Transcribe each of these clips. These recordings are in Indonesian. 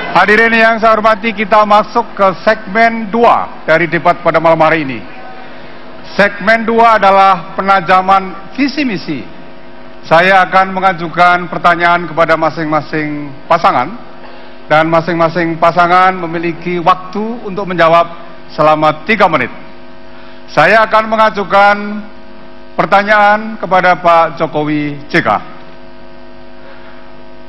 Hadirin yang saya hormati, kita masuk ke segmen 2 dari debat pada malam hari ini. Segmen 2 adalah penajaman visi misi. Saya akan mengajukan pertanyaan kepada masing-masing pasangan, dan masing-masing pasangan memiliki waktu untuk menjawab selama 3 menit. Saya akan mengajukan pertanyaan kepada Pak Jokowi JK.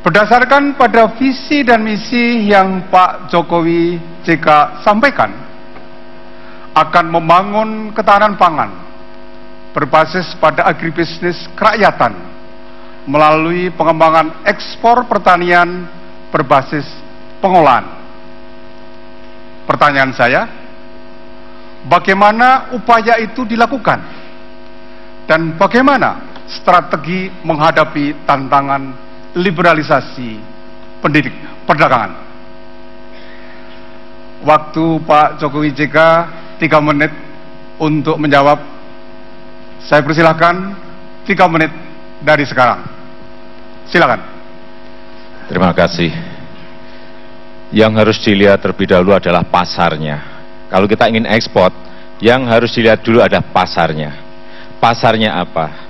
Berdasarkan pada visi dan misi yang Pak Jokowi JK sampaikan, akan membangun ketahanan pangan berbasis pada agribisnis kerakyatan melalui pengembangan ekspor pertanian berbasis pengolahan. Pertanyaan saya, bagaimana upaya itu dilakukan? Dan bagaimana strategi menghadapi tantangan liberalisasi perdagangan? Waktu Pak Jokowi JK 3 menit untuk menjawab. Saya persilahkan 3 menit dari sekarang. Silakan. Terima kasih. Yang harus dilihat terlebih dahulu adalah pasarnya. Kalau kita ingin ekspor, yang harus dilihat dulu ada pasarnya. Pasarnya apa?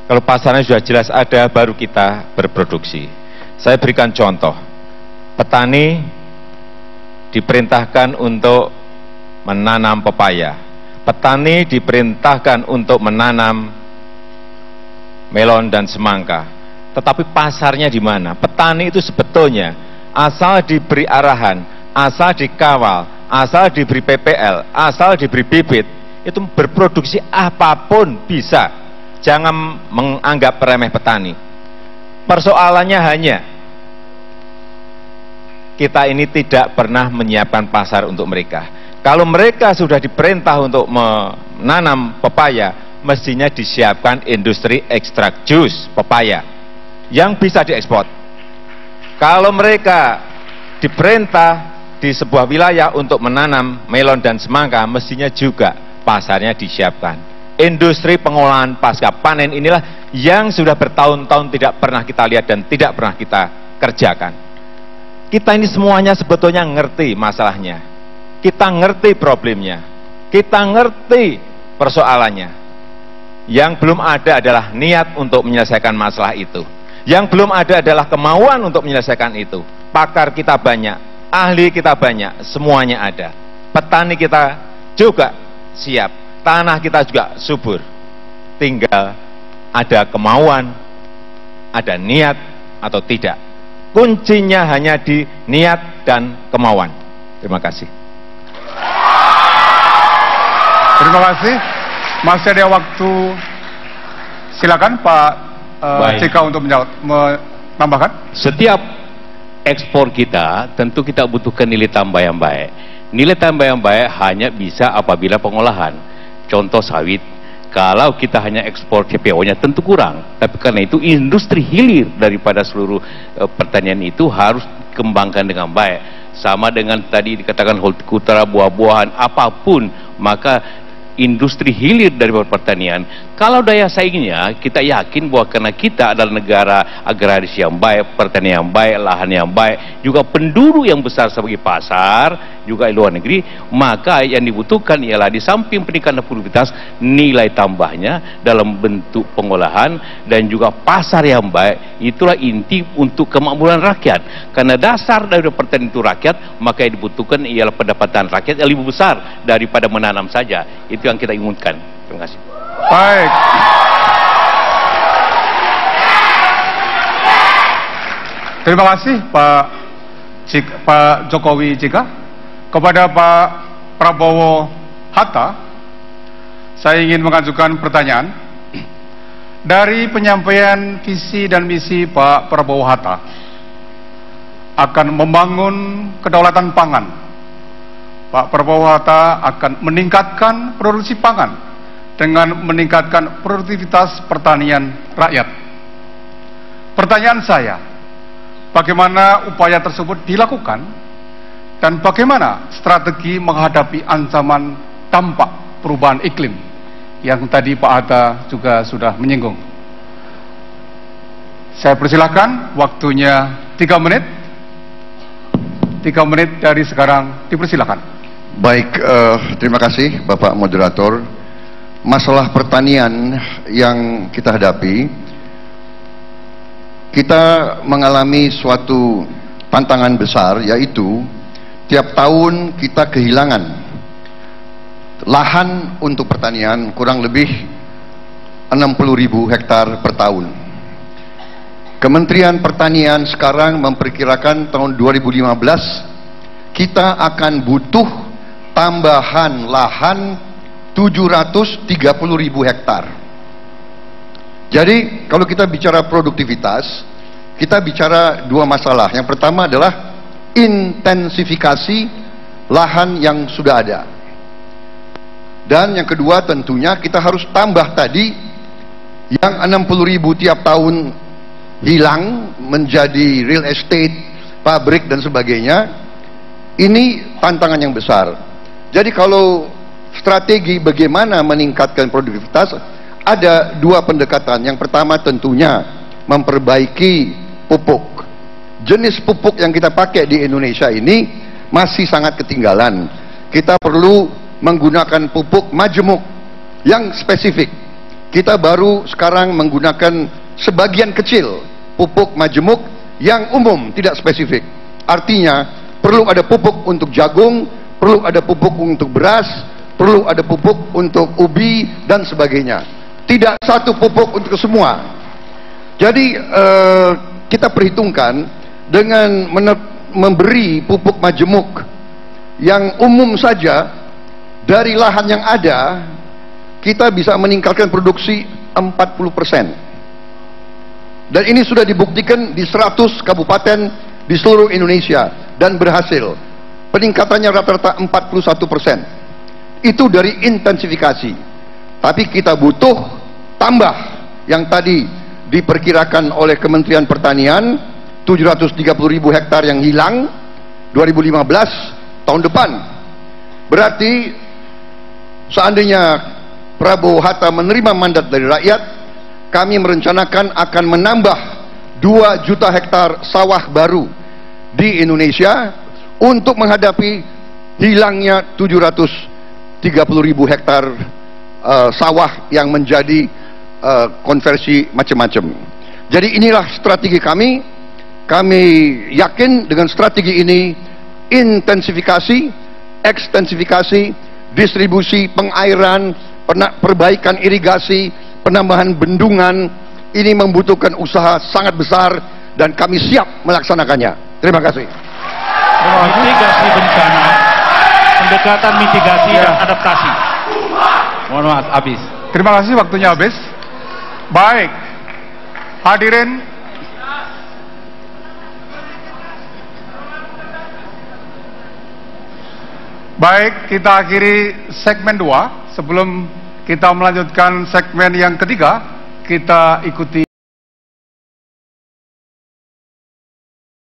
Kalau pasarnya sudah jelas ada, baru kita berproduksi. Saya berikan contoh. Petani diperintahkan untuk menanam pepaya. Petani diperintahkan untuk menanam melon dan semangka. Tetapi pasarnya di mana? Petani itu sebetulnya asal diberi arahan, asal dikawal, asal diberi PPL, asal diberi bibit, itu berproduksi apapun bisa. Jangan menganggap remeh petani. Persoalannya hanya kita ini tidak pernah menyiapkan pasar untuk mereka. Kalau mereka sudah diperintah untuk menanam pepaya, mestinya disiapkan industri ekstrak jus pepaya yang bisa diekspor. Kalau mereka diperintah di sebuah wilayah untuk menanam melon dan semangka, mestinya juga pasarnya disiapkan. Industri pengolahan pasca panen inilah yang sudah bertahun-tahun tidak pernah kita lihat dan tidak pernah kita kerjakan. Kita ini semuanya sebetulnya ngerti masalahnya. Kita ngerti problemnya. Kita ngerti persoalannya. Yang belum ada adalah niat untuk menyelesaikan masalah itu. Yang belum ada adalah kemauan untuk menyelesaikan itu. Pakar kita banyak, ahli kita banyak, semuanya ada. Petani kita juga siap. Tanah kita juga subur, tinggal ada kemauan, ada niat atau tidak. Kuncinya hanya di niat dan kemauan. Terima kasih. Terima kasih. Masih ada waktu. Silakan Pak JK untuk menambahkan. Setiap ekspor kita tentu kita butuhkan nilai tambah yang baik. Nilai tambah yang baik hanya bisa apabila pengolahan. Contoh sawit, kalau kita hanya ekspor CPO-nya tentu kurang. Tapi karena itu industri hilir daripada seluruh pertanian itu harus dikembangkan dengan baik. Sama dengan tadi dikatakan hortikultura, buah-buahan, apapun, maka industri hilir dari pertanian. Kalau daya saingnya, kita yakin bahwa karena kita adalah negara agraris yang baik, pertanian yang baik, lahan yang baik, juga penduduk yang besar sebagai pasar, juga di luar negeri, maka yang dibutuhkan ialah di samping peningkatan produktivitas, nilai tambahnya dalam bentuk pengolahan dan juga pasar yang baik. Itulah inti untuk kemakmuran rakyat. Karena dasar dari pertanian itu rakyat, maka yang dibutuhkan ialah pendapatan rakyat yang lebih besar daripada menanam saja. Itu yang kita inginkan. Terima kasih. Baik. Terima kasih Pak Jokowi JK. Kepada Pak Prabowo Hatta, saya ingin mengajukan pertanyaan. Dari penyampaian visi dan misi Pak Prabowo Hatta akan membangun kedaulatan pangan. Pak Prabowo Hatta akan meningkatkan produksi pangan dengan meningkatkan produktivitas pertanian rakyat. Pertanyaan saya, bagaimana upaya tersebut dilakukan dan bagaimana strategi menghadapi ancaman dampak perubahan iklim yang tadi Pak Hatta juga sudah menyinggung. Saya persilahkan, waktunya 3 menit. 3 menit dari sekarang, dipersilakan. Baik, terima kasih Bapak Moderator. Masalah pertanian yang kita hadapi, kita mengalami suatu tantangan besar, yaitu tiap tahun kita kehilangan lahan untuk pertanian kurang lebih 60.000 hektar per tahun. Kementerian Pertanian sekarang memperkirakan tahun 2015 kita akan butuh tambahan lahan 730.000 hektar. Jadi kalau kita bicara produktivitas, kita bicara dua masalah. Yang pertama adalah intensifikasi lahan yang sudah ada. Dan yang kedua tentunya kita harus tambah tadi yang 60.000 tiap tahun hilang menjadi real estate, pabrik dan sebagainya. Ini tantangan yang besar. Jadi kalau strategi bagaimana meningkatkan produktivitas, ada dua pendekatan. Yang pertama tentunya memperbaiki pupuk. Jenis pupuk yang kita pakai di Indonesia ini masih sangat ketinggalan. Kita perlu menggunakan pupuk majemuk yang spesifik. Kita baru sekarang menggunakan sebagian kecil pupuk majemuk yang umum, tidak spesifik. Artinya perlu ada pupuk untuk jagung, perlu ada pupuk untuk beras, perlu ada pupuk untuk ubi dan sebagainya. Tidak satu pupuk untuk semua. Jadi kita perhitungkan dengan memberi pupuk majemuk yang umum saja dari lahan yang ada, kita bisa meningkatkan produksi 40%. Dan ini sudah dibuktikan di 100 kabupaten di seluruh Indonesia dan berhasil. Peningkatannya rata-rata 41%. Itu dari intensifikasi. Tapi kita butuh tambah yang tadi diperkirakan oleh Kementerian Pertanian 730.000 hektar yang hilang 2015 tahun depan. Berarti seandainya Prabowo Hatta menerima mandat dari rakyat, kami merencanakan akan menambah 2 juta hektar sawah baru di Indonesia untuk menghadapi hilangnya 730.000 hektar sawah yang menjadi konversi macam-macam. Jadi inilah strategi kami. Kami yakin dengan strategi ini, intensifikasi, ekstensifikasi, distribusi pengairan, perbaikan irigasi, penambahan bendungan, ini membutuhkan usaha sangat besar dan kami siap melaksanakannya. Terima kasih. Mitigasi bencana, pendekatan mitigasi dan adaptasi. Mohon maaf, habis. Terima kasih, waktunya habis. Baik, hadirin. Baik, kita akhiri segmen 2. Sebelum kita melanjutkan segmen yang ketiga, kita ikuti